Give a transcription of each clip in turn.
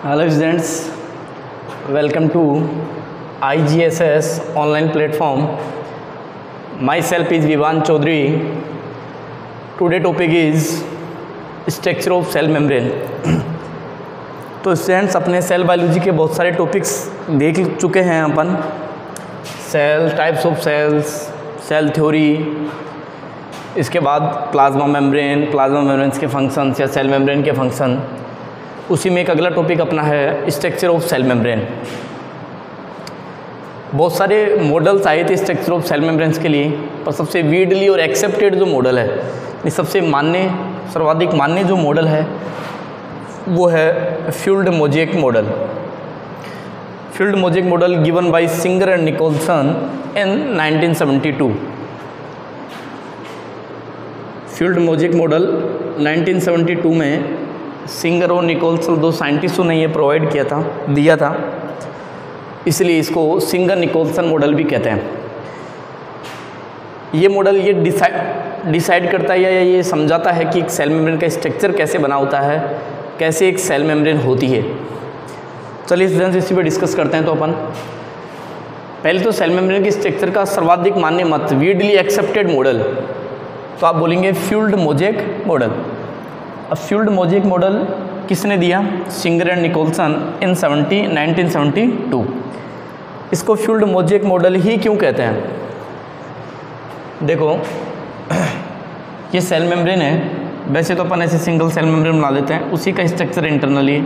Hello students, welcome to IGSS online platform. Myself is Vivan Chaudhary. Today topic is structure of cell membrane. तो students अपने cell biology के बहुत सारे topics देख चुके हैं अपन, cell types of cells, cell theory, इसके बाद प्लाज्मा मेम्ब्रेन्स के फंक्शंस या सेल मेम्ब्रेन के फंक्शन। उसी में एक अगला टॉपिक अपना है स्ट्रक्चर ऑफ सेल मेम्ब्रेन। बहुत सारे मॉडल्स आए थे स्ट्रक्चर ऑफ सेल मेम्ब्रेन्स के लिए, पर सबसे वीडली और एक्सेप्टेड जो मॉडल है, सबसे सर्वाधिक मान्य जो मॉडल है वो है fluid mosaic model. Fluid mosaic model given by Singer and Nicolson in 1972। Fluid mosaic model 1972 में सिंगर और निकोलसन दो साइंटिस्टों ने ये प्रोवाइड दिया था, इसलिए इसको सिंगर निकोलसन मॉडल भी कहते हैं। ये मॉडल ये डिसाइड करता है या ये समझाता है कि एक सेल मेम्ब्रेन का स्ट्रक्चर कैसे बना होता है, कैसे एक सेल मेम्ब्रेन होती है। चलिए स्टूडेंट्स इसी पे डिस्कस करते हैं। तो अपन पहले तो सेल मेम्ब्रेन के स्ट्रक्चर का सर्वाधिक मान्य मत, वीडली एक्सेप्टेड मॉडल, तो आप बोलेंगे फ्यूल्ड मोज़ेक मॉडल। अब फ्यूल्ड मोज़ेक मॉडल किसने दिया? Singer and Nicolson in 1972। इसको फ्यूल्ड मोज़ेक मॉडल ही क्यों कहते हैं? देखो ये सेल मेम्ब्रेन है, वैसे तो अपन ऐसे सिंगल सेल मेम्ब्रेन बना लेते हैं, उसी का स्ट्रक्चर इंटरनली।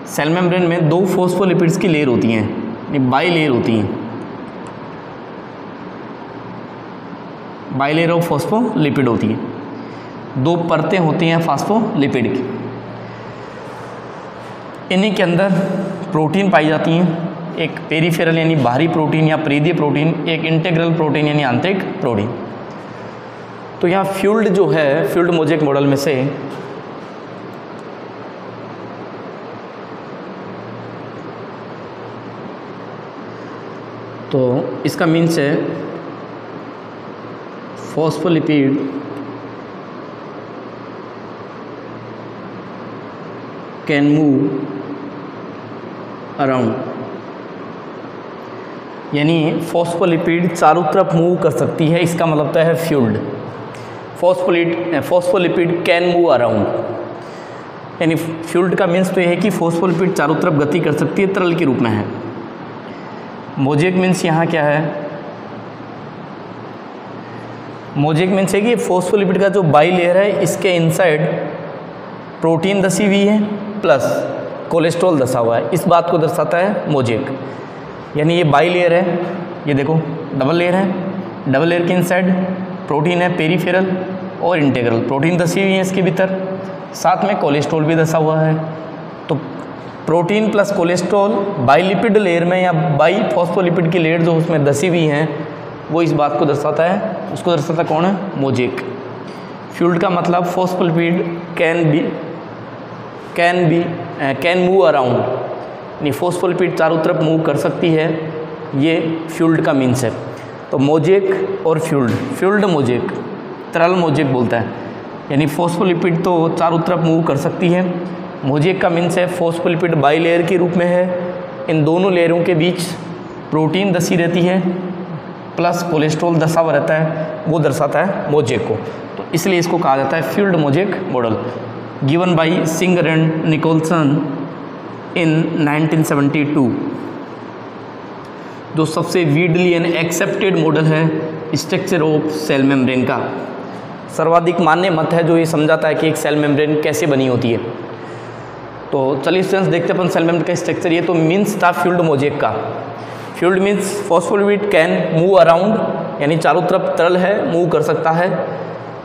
सेल मेम्ब्रेन में दो फॉस्फोलिपिड्स की लेयर होती हैं, बाई लेयर होती हैं, बाई लेयर ऑफ फॉस्फोलिपिड होती है, दो परतें होती हैं फॉस्फोलिपिड की। इन्हीं के अंदर प्रोटीन पाई जाती हैं, एक पेरिफेरल यानी बाहरी प्रोटीन या परिधीय प्रोटीन, एक इंटीग्रल प्रोटीन यानी आंतरिक प्रोटीन। तो यहाँ फ्यूल्ड जो है, फ्यूल्ड मोज़ेक मॉडल में से तो इसका मीन्स है फॉस्फोलिपिड कैन मूव अराउंड, यानी फॉस्फोलिपिड चारों तरफ मूव कर सकती है, इसका मतलब है fuelled. Phospholipid can move around, यानी फ्यूल्ड का मीन्स तो यह है कि फॉस्फोलिपिड चारों तरफ गति कर सकती है, तरल के रूप में है। मोज़ेक मीन्स यहाँ क्या है? मोज़ेक मीन्स है कि फॉस्फोलिपिड का जो बाई लेयर है, इसके इनसाइड प्रोटीन धसी हुई है प्लस कोलेस्ट्रॉल धसा हुआ है, इस बात को दर्शाता है मोज़ेक। यानी ये बाई लेयर है, ये देखो डबल लेयर है, डबल लेयर के इनसाइड प्रोटीन है पेरिफेरल और इंटीग्रल, प्रोटीन धसी हुई है इसके भीतर, साथ में कोलेस्ट्रॉल भी धसा हुआ है। तो प्रोटीन प्लस कोलेस्ट्रॉल बाईलिपिड लेयर में या बाई फॉस्फोलिपिड की लेयर जो उसमें धसी हुई हैं, वो इस बात को दर्शाता है, उसको दर्शाता कौन है? मोज़ेक। फ्यूल्ड का मतलब फॉस्फोलिपिड कैन मूव अराउंड, यानी फॉस्फोलिपिड चारों तरफ मूव कर सकती है, ये फ्यूल्ड का मीन्स है। तो मोज़ेक और फ्यूल्ड मोज़ेक, तरल मोज़ेक बोलता है, यानी फॉस्फोलिपिड तो चारों तरफ मूव कर सकती है। मोज़ेक का मीन्स है फॉस्फोलिपिड बाई लेयर के रूप में है, इन दोनों लेयरों के बीच प्रोटीन धसी रहती है प्लस कोलेस्ट्रॉल धसा हुआ रहता है, वो दर्शाता है मोज़ेक को। तो इसलिए इसको कहा जाता है fluid mosaic model, given by Singer and Nicolson in 1972। जो सबसे वीडली एंड एक्सेप्टेड मॉडल है स्ट्रक्चर ऑफ सेल मेम्ब्रेन का, सर्वाधिक मान्य मत है जो ये समझाता है कि एक सेल मेम्ब्रेन कैसे बनी होती है। तो चलिए स्टूडेंट्स देखते हैं अपन सेल मेम्ब्रेन का स्ट्रक्चर। ये तो मीन्स था फ्यूल्ड मोज़ेक का। Fuelled means phospholipid can move around, यानी चारों तरफ तरल है, मूव कर सकता है।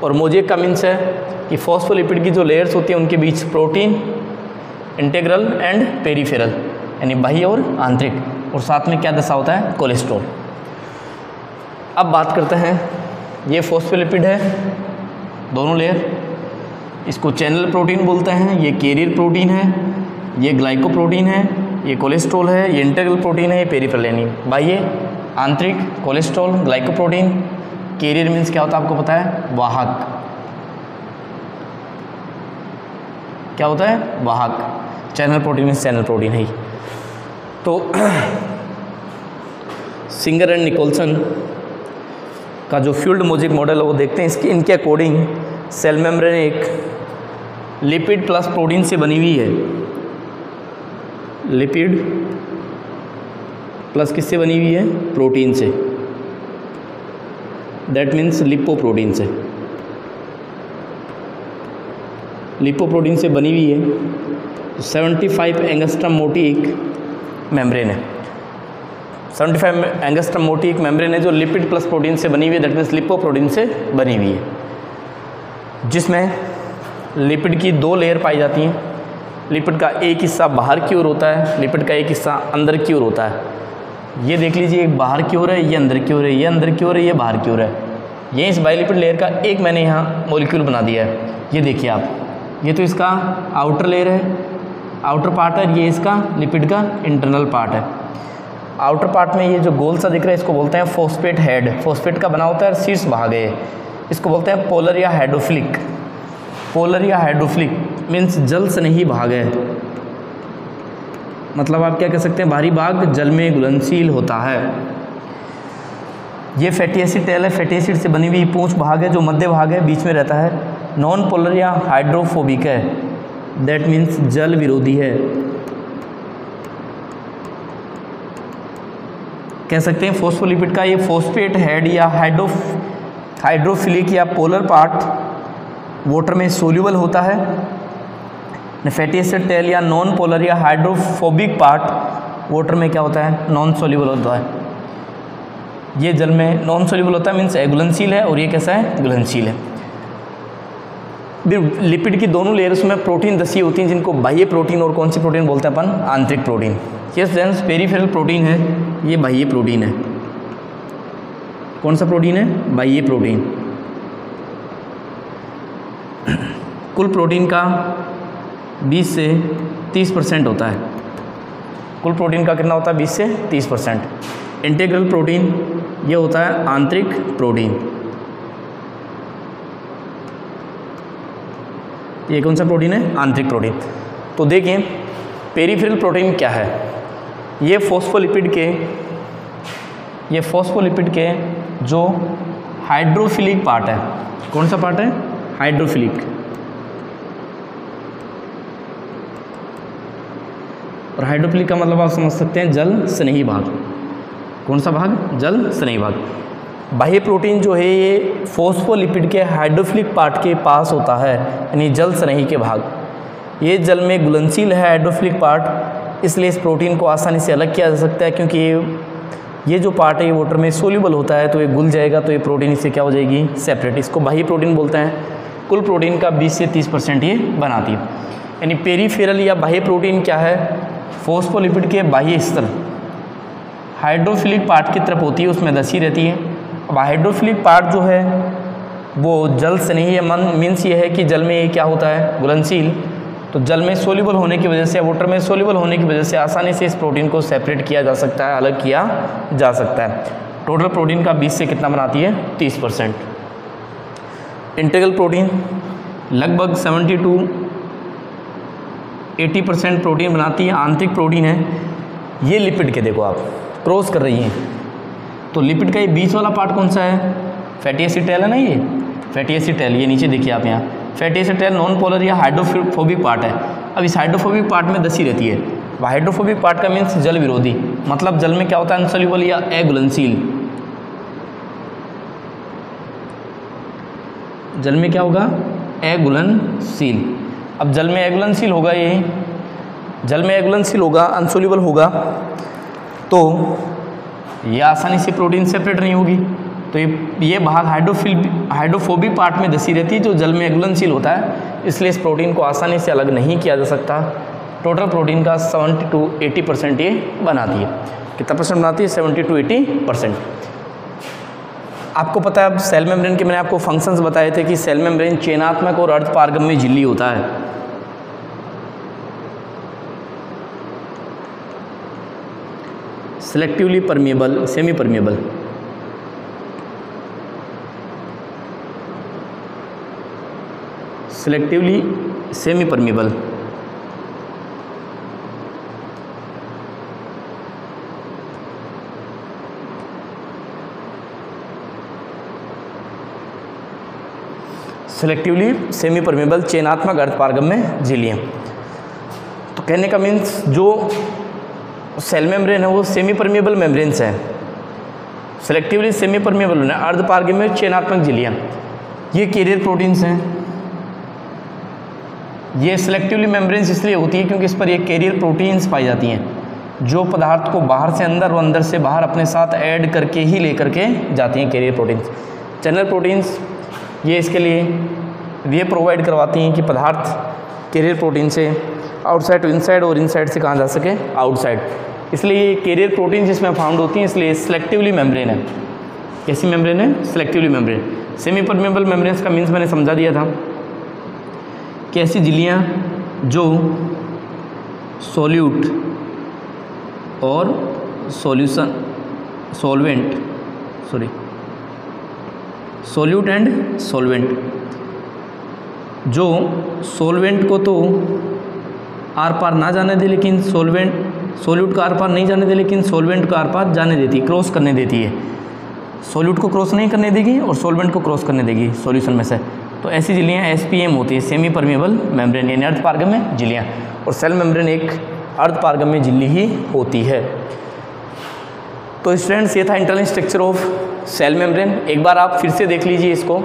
और मोज़ेक का मीन्स है कि फॉस्फोलिपिड की जो लेयर्स होती हैं उनके बीच प्रोटीन, इंटीग्रल एंड पेरिफेरल, यानी बाह्य और आंतरिक, और साथ में क्या दशा होता है? कोलेस्ट्रॉल। अब बात करते हैं, ये फॉस्फोलिपिड है, दोनों लेयर, इसको चैनल प्रोटीन बोलते हैं, ये कैरियर प्रोटीन है, ये ग्लाइकोप्रोटीन है, ये कोलेस्ट्रॉल है, ये इंटीग्रल प्रोटीन है, ये पेरिफेरल, यानी बाह्य, आंतरिक, कोलेस्ट्रॉल, ग्लाइकोप्रोटीन। कैरियर मीन्स क्या होता है आपको पता है? वाहक। क्या होता है? वाहक। Channel protein means channel protein है। तो सिंगर एंड निकोलसन का जो फ्यूल्ड मोजेक मॉडल है वो देखते हैं। इनके अकॉर्डिंग सेल मेम्ब्रेन एक लिपिड प्लस प्रोटीन से बनी हुई है। लिपिड प्लस किससे बनी हुई है? प्रोटीन से, दैट मीन्स लिपोप्रोटीन से। लिपोप्रोटीन से बनी हुई है। 75 एंगस्ट्रम मोटी एक मेम्ब्रेन है। 75 एंगस्ट्रम मोटी एक मेम्ब्रेन है जो लिपिड प्लस प्रोटीन से बनी हुई है, दैट मीन्स लिपोप्रोटीन से बनी हुई है, जिसमें लिपिड की 2 लेयर पाई जाती हैं। लिपिड का एक हिस्सा बाहर की ओर होता है, लिपिड का एक हिस्सा अंदर की ओर होता है। ये देख लीजिए, एक बाहर की ओर है, ये अंदर की ओर है, ये अंदर की ओर है, ये बाहर की ओर है। ये इस बायोलिपिड लेयर का एक मैंने यहाँ मॉलिक्यूल बना दिया है। ये देखिए आप, ये तो इसका आउटर लेयर है, आउटर पार्ट है, ये इसका लिपिड का इंटरनल पार्ट है। आउटर पार्ट में ये जो गोल सा दिख रहा है इसको बोलते हैं फॉस्फेट हेड। फॉस्फेट का बना होता है, शीर्ष भाग है, इसको बोलते हैं पोलर या हाइड्रोफिलिक। पोलर या हाइड्रोफिलिक मीन्स जल स्नेही भाग है, मतलब आप क्या कह सकते हैं, बाहरी भाग जल में घुलनशील होता है। ये फैटी एसिड टेल है, फैटी एसिड से बनी हुई पूंछ भाग है जो मध्य भाग है, बीच में रहता है। नॉन पोलर या हाइड्रोफोबिक है, दैट मीन्स जल विरोधी है। कह सकते हैं फॉस्फोलिपिड का ये फॉस्फेट हेड या हाइड्रोफिलिक या पोलर पार्ट वाटर में सोल्यूबल होता है। फैटी एसिड टेल या नॉन पोलर या हाइड्रोफोबिक पार्ट वाटर में क्या होता है? नॉन सोल्यूबल होता है। ये जल में नॉन सोल्यूबल होता है मीन्स घुलनशील है, और ये कैसा है? घुलनशील है। लिपिड की दोनों लेयर्स में प्रोटीन दसी होती हैं जिनको बाह्य प्रोटीन और कौन सी प्रोटीन बोलते हैं अपन? आंतरिक प्रोटीन। ये फ्रेंड्स पेरिफेरल प्रोटीन है, ये बाह्य प्रोटीन है। कौन सा प्रोटीन है? बाह्य प्रोटीन। कुल प्रोटीन का 20 से 30% होता है। कुल प्रोटीन का कितना होता है? 20 से 30%। इंटीग्रल प्रोटीन ये होता है आंतरिक प्रोटीन। ये कौन सा प्रोटीन है? आंतरिक प्रोटीन। तो देखें पेरिफेरल प्रोटीन क्या है। ये फोस्फोलिपिड के जो हाइड्रोफिलिक पार्ट है। कौन सा पार्ट है? हाइड्रोफिलिक। और हाइड्रोफिलिक का मतलब आप समझ सकते हैं जल स्नेही भाग। कौन सा भाग? जल स्नेही भाग। बाह्य प्रोटीन जो है ये फोस्फोलिपिड के हाइड्रोफिलिक पार्ट के पास होता है, यानी जल स्नेही के भाग। ये जल में घुलनशील है हाइड्रोफिलिक पार्ट, इसलिए इस प्रोटीन को आसानी से अलग किया जा सकता है, क्योंकि ये जो पार्ट है ये वाटर में सोल्यूबल होता है, तो ये घुल जाएगा, तो ये प्रोटीन इससे क्या हो जाएगी? सेपरेट। इसको बाह्य प्रोटीन बोलते हैं। कुल प्रोटीन का 20 से 30% ये बनाती है। यानी पेरिफेरल या बाह्य प्रोटीन क्या है? फोस्फोलिपिड के बाह्य स्तर हाइड्रोफिलिक पार्ट की तरफ होती है, उसमें धसी रहती है। अब हाइड्रोफिलिक पार्ट जो है वो जल स्नेही है, मीन्स ये है कि जल में ये क्या होता है? घुलनशील। तो जल में सोल्यूबल होने की वजह से, वाटर में सोल्यूबल होने की वजह से आसानी से इस प्रोटीन को सेपरेट किया जा सकता है, अलग किया जा सकता है। टोटल प्रोटीन का 20 से कितना बनाती है? 30%। इंटीग्रल प्रोटीन लगभग 70 to 80% प्रोटीन बनाती है, आंतरिक प्रोटीन है। ये लिपिड के देखो आप क्रॉस कर रही हैं, तो लिपिड का ये बीच वाला पार्ट कौन सा है? फैटी एसिड टेल है ना, ये फैटी एसिड टेल। ये नीचे देखिए आप, यहाँ fatty acid tail non polar या हाइड्रोफोबिक पार्ट है। अब इस हाइड्रोफोबिक पार्ट में धसी रहती है। हाइड्रोफोबिक पार्ट का मीन्स जल विरोधी, मतलब जल में क्या होता है? अनसोल्यूबल या अघुलनशील। जल में क्या होगा? अघुलनशील। अब जल में अघुलनशील होगा, ये जल में अघुलनशील होगा, अनसोल्यूबल होगा, तो ये आसानी से प्रोटीन सेपरेट नहीं होगी। तो ये भाग हाइड्रोफोबिक पार्ट में धसी रहती है जो जल में अघुलनशील होता है, इसलिए इस प्रोटीन को आसानी से अलग नहीं किया जा सकता। टोटल प्रोटीन का 70 to 80% ये बनाती है। कितना परसेंट बनाती है? 70 to 80%। आपको पता है, अब सेल मेम्ब्रेन के मैंने आपको फंक्शंस बताए थे कि सेल मेम्ब्रेन चयनात्मक और अर्ध पारगम्य झिल्ली होता है। Selectively permeable, semi permeable. Selectively semi permeable selectively semi permeable चयनात्मक अर्धपारगम्य झिल्लियाँ। तो कहने का मीन्स जो सेल मेम्ब्रेन है वो सेमी परमेबल मेम्ब्रेन्स है, सेलेक्टिवली सेमी परमेबल है, अर्धपारगम्य चयनात्मक झिल्लियाँ। ये कैरियर प्रोटीन्स हैं। ये सिलेक्टिवली मेम्ब्रेन्स इसलिए होती है क्योंकि इस पर ये कैरियर प्रोटीन्स पाई जाती हैं जो पदार्थ को बाहर से अंदर और अंदर से बाहर अपने साथ ऐड करके ही लेकर के जाती हैं। कैरियर प्रोटीन्स, चैनल प्रोटीन्स ये इसके लिए ये प्रोवाइड करवाती हैं कि पदार्थ कैरियर प्रोटीन से आउटसाइड टू इनसाइड और इनसाइड से कहाँ जा सके, आउटसाइड। इसलिए ये कैरियर प्रोटीन जिसमें फाउंड होती हैं, इसलिए सिलेक्टिवली मेम्ब्रेन है। कैसी मेम्ब्रेन है? Selectively membrane. Semi permeable membranes का मीन्स मैंने समझा दिया था कि ऐसी झिल्लियाँ जो सॉल्यूट और सॉल्यूट एंड सॉल्वेंट, जो सॉल्वेंट को तो आर पार ना जाने दे लेकिन सॉल्यूट का आर पार नहीं जाने दे लेकिन सॉल्वेंट का आर पार जाने देती है, क्रॉस करने देती है। सॉल्यूट को क्रॉस नहीं करने देगी और सॉल्वेंट को क्रॉस करने देगी सॉल्यूशन में से। तो ऐसी झिल्लियाँ SPM होती है, सेमी परमेबल मेम्ब्रेन, यानी अर्धपारगम्य झिल्लियाँ। और सेल मेम्ब्रेन एक अर्धपारगम्य झिल्ली ही होती है। तो स्टूडेंट्स ये था internal structure of cell membrane. एक बार आप फिर से देख लीजिए इसको।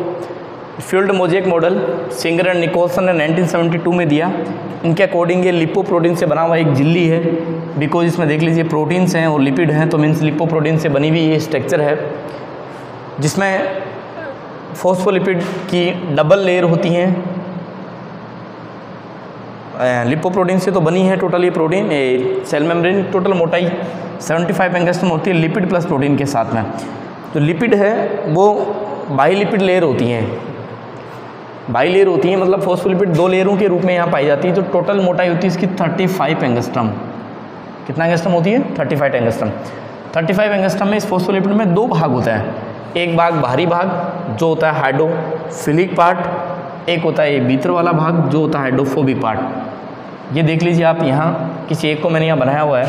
Fluid mosaic model Singer and Nicolson ने 1972 में दिया। इनके अकॉर्डिंग ये लिपोप्रोटीन से बना हुआ एक झिल्ली है, बिकॉज इसमें देख लीजिए प्रोटीन्स हैं और लिपिड हैं, तो मीन्स लिपोप्रोटीन से बनी हुई ये स्ट्रक्चर है जिसमें फॉस्फोलिपिड की डबल लेयर होती हैं। लिपोप्रोटीन से तो बनी है टोटल ये प्रोटीन, सेल मेम्ब्रेन टोटल मोटाई 75 एंगस्ट्रॉम होती है लिपिड प्लस प्रोटीन के साथ में। जो लिपिड है वो बाइलिपिड लेयर होती हैं, बाई लेयर होती है, मतलब फॉस्फोलिपिड 2 लेयरों के रूप में यहाँ पाई जाती है। जो टोटल मोटाई होती है इसकी 35 एंगस्ट्रॉम। कितना एंगस्ट्रॉम होती है? 35 एंगस्ट्रॉम। 35 एंगस्ट्रॉम में इस फॉस्फोलिपिड में 2 भाग होता है। एक भाग बाहरी भाग जो होता है हाइड्रोफिलिक पार्ट, एक होता है ये भीतर वाला भाग जो होता है हाइड्रोफोबिक पार्ट। ये देख लीजिए आप, यहाँ किसी एक को मैंने यहाँ बनाया हुआ है।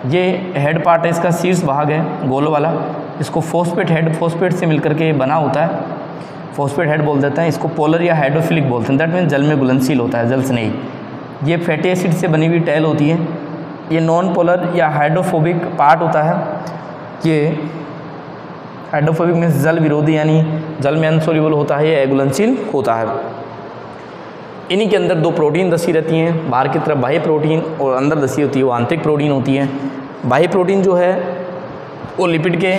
ये हेड पार्ट है, इसका शीर्ष भाग है गोल वाला, इसको फॉस्फेट हेड, फॉस्फेट से मिलकर के बना होता है, फॉस्फेट हेड बोल देते हैं। इसको पोलर या हाइड्रोफिलिक बोलते हैं, दैट मीन्स जल में घुलनशील होता है, जल से नहीं। ये फैटी एसिड से बनी हुई टेल होती है। ये नॉन पोलर या हाइड्रोफोबिक पार्ट होता है। ये हाइड्रोफोबिक मीन्स जल विरोधी, यानी जल में अनसोल्यूबल होता है, ये घुलनशील होता है। इन्हीं के अंदर 2 प्रोटीन दसी रहती हैं, बाहर की तरफ बाह्य प्रोटीन और अंदर दसी होती है वो आंतरिक प्रोटीन होती है। बाह्य प्रोटीन जो है वो लिपिड के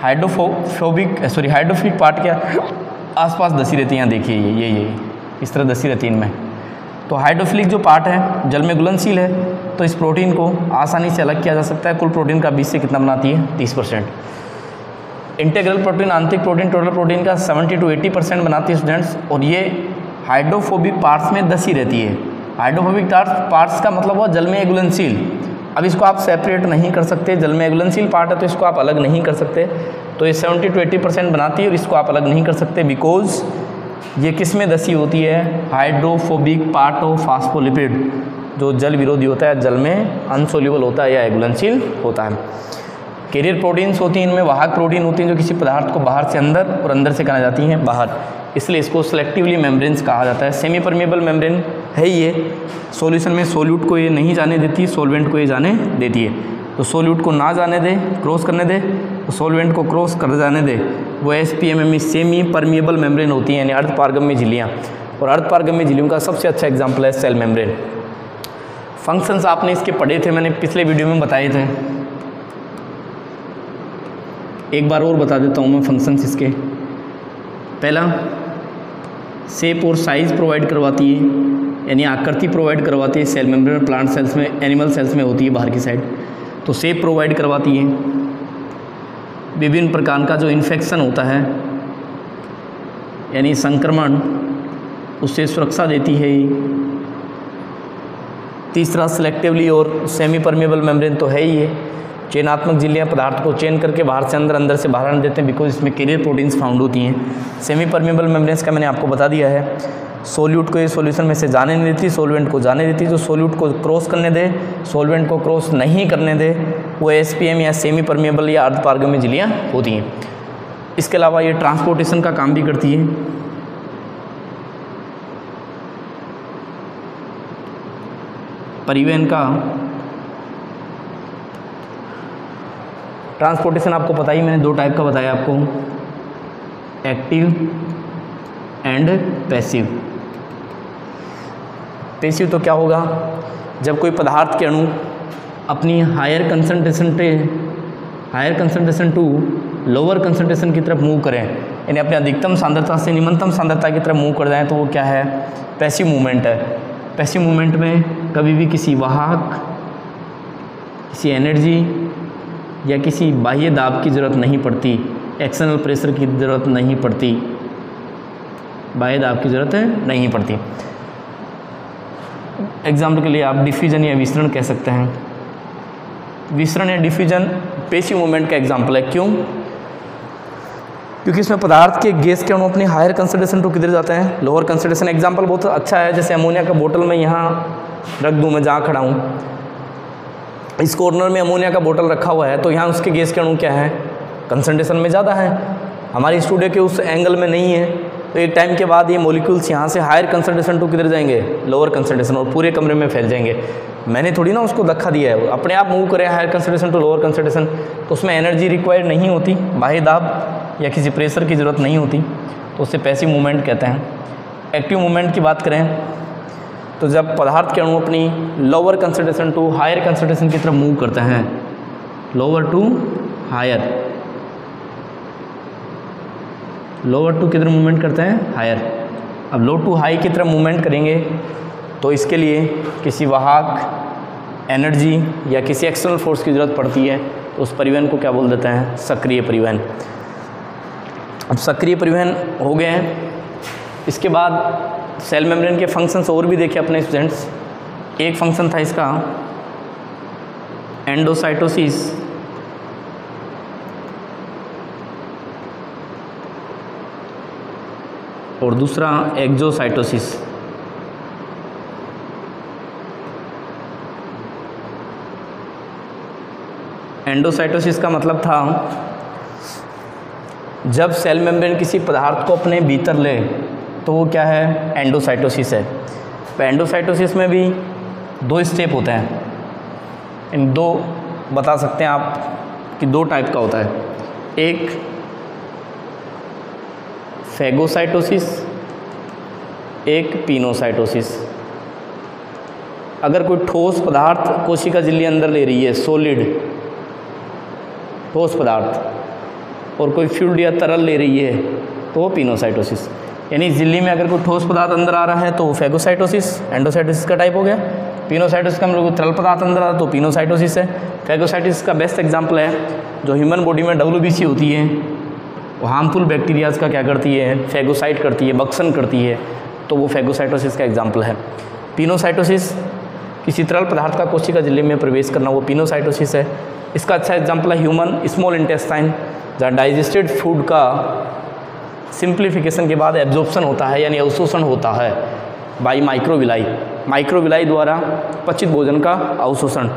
हाइड्रोफिलिक पार्ट के आसपास दसी रहती हैं। देखिए ये इस तरह दसी रहती है इनमें। तो हाइड्रोफिलिक जो पार्ट है जल में घुलनशील है, तो इस प्रोटीन को आसानी से अलग किया जा सकता है। कुल प्रोटीन का 20 से कितना बनाती है? 30%। इंटीग्रल प्रोटीन आंतरिक प्रोटीन टोटल प्रोटीन का 70 to 80% बनाती है स्टूडेंट्स। और ये हाइड्रोफोबिक पार्ट्स में दसी रहती है। हाइड्रोफोबिक पार्ट्स का मतलब हुआ जल में घुलनशील। अब इसको आप सेपरेट नहीं कर सकते, जल में घुलनशील पार्ट है तो इसको आप अलग नहीं कर सकते। तो ये 70 to 80% बनाती है और इसको आप अलग नहीं कर सकते, बिकॉज ये किस में दसी होती है? हाइड्रोफोबिक पार्ट ऑफ फॉस्फोलिपिड, जो जल विरोधी होता है, जल में अनसोल्यूबल होता है या घुलनशील होता है। कैरियर प्रोटीन्स होती हैं, इनमें वाहक प्रोटीन होती हैं जो किसी पदार्थ को बाहर से अंदर और अंदर से कहा जाती हैं बाहर, इसलिए इसको सेलेक्टिवली मेम्ब्रेन्स कहा जाता है। सेमी परमेबल मेम्ब्रेन है ये, सॉल्यूशन में सोल्यूट को ये नहीं जाने देती, सॉल्वेंट को ये जाने देती है। तो सोल्यूट को ना जाने दे, क्रॉस करने दे, तो सॉल्वेंट को क्रॉस कर जाने दे, वो SPM सेमी परमेबल मेम्ब्रेन होती हैं, यानी अर्धपारगम्य झिल्लियाँ। और अर्धपारगम्य झिल्लियों का सबसे अच्छा एग्जाम्पल है सेल मेम्ब्रेन। फंक्शंस आपने इसके पढ़े थे, मैंने पिछले वीडियो में बताए थे। एक बार और बता देता हूँ मैं फंक्शंस इसके। पहला, शेप और साइज़ प्रोवाइड करवाती है, यानी आकृति प्रोवाइड करवाती है। सेल मेम्ब्रेन प्लांट सेल्स में, एनिमल सेल्स में होती है बाहर की साइड, तो शेप प्रोवाइड करवाती है। विभिन्न प्रकार का जो इन्फेक्शन होता है यानी संक्रमण, उससे सुरक्षा देती है। तीसरा, सिलेक्टिवली और सेमी परमेबल मेम्ब्रेन तो है ही है, चयनात्मक झिल्लियाँ पदार्थ को चयन करके बाहर से अंदर, अंदर से बाहर आने देते हैं, बिकॉज इसमें कैरियर प्रोटीन्स फाउंड होती हैं। सेमी परमेबल मेम्ब्रेन्स का मैंने आपको बता दिया है। सोल्यूट को ये सॉल्यूशन में से जाने नहीं देती, सॉल्वेंट को जाने देती। जो सोल्यूट को क्रॉस करने दे, सॉल्वेंट को क्रॉस नहीं करने दे, वो SPM या सेमी परमेबल या अर्धपारगम्य झिल्लियाँ होती हैं। इसके अलावा ये ट्रांसपोर्टेशन का काम भी करती है। परिवहन का ट्रांसपोर्टेशन आपको पता ही, मैंने 2 टाइप का बताया आपको, एक्टिव एंड पैसिव। पैसिव तो क्या होगा, जब कोई पदार्थ के अणु अपनी higher concentration to lower concentration की तरफ मूव करें, यानी अपने अधिकतम सांद्रता से निम्नतम सांद्रता की तरफ मूव कर जाएं, तो वो क्या है, पैसिव मूवमेंट है। पैसिव मूवमेंट में कभी भी किसी वाहक, किसी एनर्जी या किसी बाह्य दाब की ज़रूरत नहीं पड़ती, एक्सटर्नल प्रेशर की ज़रूरत नहीं पड़ती, बाह्य दाब की ज़रूरत नहीं पड़ती। एग्जाम्पल के लिए आप डिफ्यूजन या विसरण कह सकते हैं। विसरण या डिफ्यूजन पैसिव मूवमेंट का एग्जाम्पल है। क्यों? क्योंकि इसमें पदार्थ के गैस के अणु अपनी हायर कंसंट्रेशन टू किधर जाते हैं, लोअर कंसंट्रेशन। एग्जाम्पल बहुत अच्छा है, जैसे अमोनिया का बोतल में यहाँ रख दूँ, मैं जहाँ खड़ा हूँ, इस कॉर्नर में अमोनिया का बोतल रखा हुआ है, तो यहाँ उसके गैस के अणु क्या है, कंसंट्रेशन में ज़्यादा है। हमारे स्टूडियो के उस एंगल में नहीं है, तो एक टाइम के बाद ये मॉलिक्यूल्स यहाँ से हायर कंसंट्रेशन टू किधर जाएंगे, लोअर कंसंट्रेशन, और पूरे कमरे में फैल जाएंगे। मैंने थोड़ी ना उसको धक्का दिया है, अपने आप मूव करे higher concentration to lower concentration, तो उसमें एनर्जी रिक्वायर्ड नहीं होती, बाह्य दाब या किसी प्रेशर की ज़रूरत नहीं होती, तो उससे पैसिव मूवमेंट कहते हैं। एक्टिव मूवमेंट की बात करें तो जब पदार्थ के अणु अपनी lower concentration to higher concentration की तरफ मूव करते हैं, lower to higher, lower to किधर मूवमेंट करते हैं, हायर। अब लो टू हाई की तरफ मूवमेंट करेंगे तो इसके लिए किसी वाहक, एनर्जी या किसी एक्सटर्नल फोर्स की ज़रूरत पड़ती है, तो उस परिवहन को क्या बोल देते हैं, सक्रिय परिवहन। अब सक्रिय परिवहन हो गए हैं। इसके बाद सेल मेम्ब्रेन के फंक्शंस और भी देखे अपने स्टूडेंट्स। एक फंक्शन था इसका एंडोसाइटोसिस, और दूसरा एक्सोसाइटोसिस। एंडोसाइटोसिस का मतलब था जब सेल मेम्ब्रेन किसी पदार्थ को अपने भीतर ले, तो वो क्या है, एंडोसाइटोसिस है। तो एंडोसाइटोसिस में भी 2 स्टेप होते हैं। इन 2 बता सकते हैं आप कि 2 टाइप का होता है, एक फैगोसाइटोसिस, एक पिनोसाइटोसिस। अगर कोई ठोस पदार्थ कोशिका झिल्ली अंदर ले रही है, सॉलिड ठोस पदार्थ, और कोई फ्लूइड या तरल ले रही है, तो वो पिनोसाइटोसिस। यानी झिल्ली में अगर कोई ठोस पदार्थ अंदर आ रहा है तो वो फैगोसाइटोसिस, एंडोसाइटोसिस का टाइप हो गया। पिनोसाइटोसिस का मतलब तरल पदार्थ अंदर आ रहा है तो पिनोसाइटोसिस है। फैगोसाइटोसिस का बेस्ट एग्जाम्पल है जो ह्यूमन बॉडी में WBC होती है, वो हार्मफुल बैक्टीरियाज का क्या करती है, फैगोसाइट करती है, भक्षण करती है, तो वो फैगोसाइटोसिस का एग्जाम्पल है। पिनोसाइटोसिस किसी तरल पदार्थ का कोशिका झिल्ली में प्रवेश करना, वो पिनोसाइटोसिस है। इसका अच्छा एग्जाम्पल है ह्यूमन स्मॉल इंटेस्टाइन, जहाँ डाइजेस्टेड फूड का सिंप्लीफिकेशन के बाद एब्जॉर्प्शन होता है, यानी अवशोषण होता है बाई माइक्रोविलाई। माइक्रोविलाई द्वारा पचित भोजन का अवशोषण,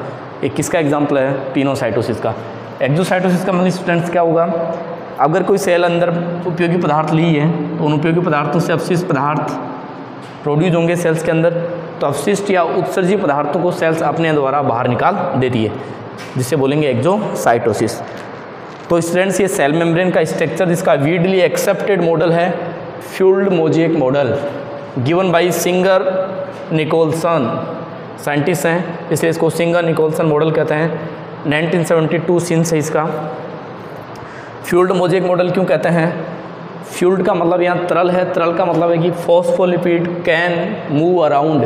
एक किसका एग्जाम्पल है, पिनोसाइटोसिस का। एक्सोसाइटोसिस का मतलब स्टूडेंट्स क्या होगा, अगर कोई सेल अंदर उपयोगी पदार्थ ली है तो उन उपयोगी पदार्थों से अवशिष्ट पदार्थ प्रोड्यूस होंगे सेल्स के अंदर, तो अवशिष्ट या उत्सर्जी पदार्थों को सेल्स अपने द्वारा बाहर निकाल देती है, जिसे बोलेंगे एक्सोसाइटोसिस। तो स्टूडेंट्स ये सेल मेम्ब्रेन का स्ट्रक्चर जिसका वीडली एक्सेप्टेड मॉडल है fluid mosaic model, given by Singer Nicolson, scientist हैं इसलिए इसको सिंगर निकोलसन मॉडल कहते हैं। 1972 सिंस है इसका। फ्यूल्ड मोजेक मॉडल क्यों कहते हैं, फ्यूल्ड का मतलब यहाँ तरल है, तरल का मतलब है कि फॉस्फोलिपिड कैन मूव अराउंड,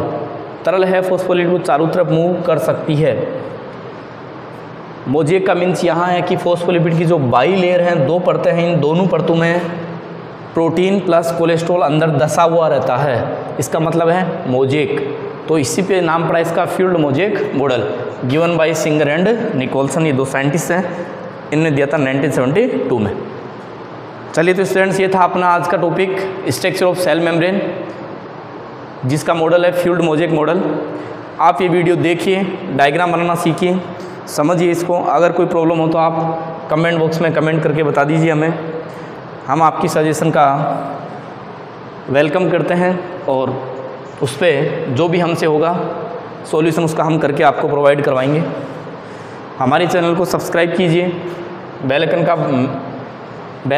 तरल है फॉस्फोलिपिड को चारों तरफ मूव कर सकती है। मोजेक का मीन्स यहाँ है कि फॉस्फोलिपिड की जो बाई लेयर हैं, 2 परतें हैं, इन दोनों परतों में प्रोटीन प्लस कोलेस्ट्रॉल अंदर दसा हुआ रहता है, इसका मतलब है मोजेक। तो इसी पे नाम पड़ा इसका fluid mosaic model, given by Singer and Nicolson, ये 2 साइंटिस्ट हैं, इनने दिया था 1972 में। चलिए तो स्टूडेंट्स ये था अपना आज का topic structure of cell membrane, जिसका मॉडल है फ्यूल्ड मोजेक मॉडल। आप ये वीडियो देखिए, डायग्राम बनाना सीखिए, समझिए इसको। अगर कोई प्रॉब्लम हो तो आप कमेंट बॉक्स में कमेंट करके बता दीजिए हमें, हम आपकी सजेशन का वेलकम करते हैं और उस पर जो भी हमसे होगा सॉल्यूशन उसका हम करके आपको प्रोवाइड करवाएंगे। हमारे चैनल को सब्सक्राइब कीजिए, बेल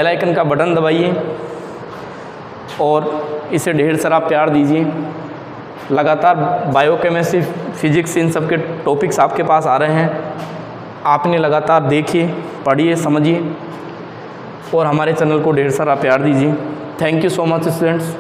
आइकन का बटन दबाइए और इसे ढेर सारा प्यार दीजिए। लगातार बायोकेमिस्ट्री, फिजिक्स, इन सब के टॉपिक्स आपके पास आ रहे हैं। आपने लगातार देखिए, पढ़िए, समझिए और हमारे चैनल को ढेर सारा प्यार दीजिए। Thank you so much students.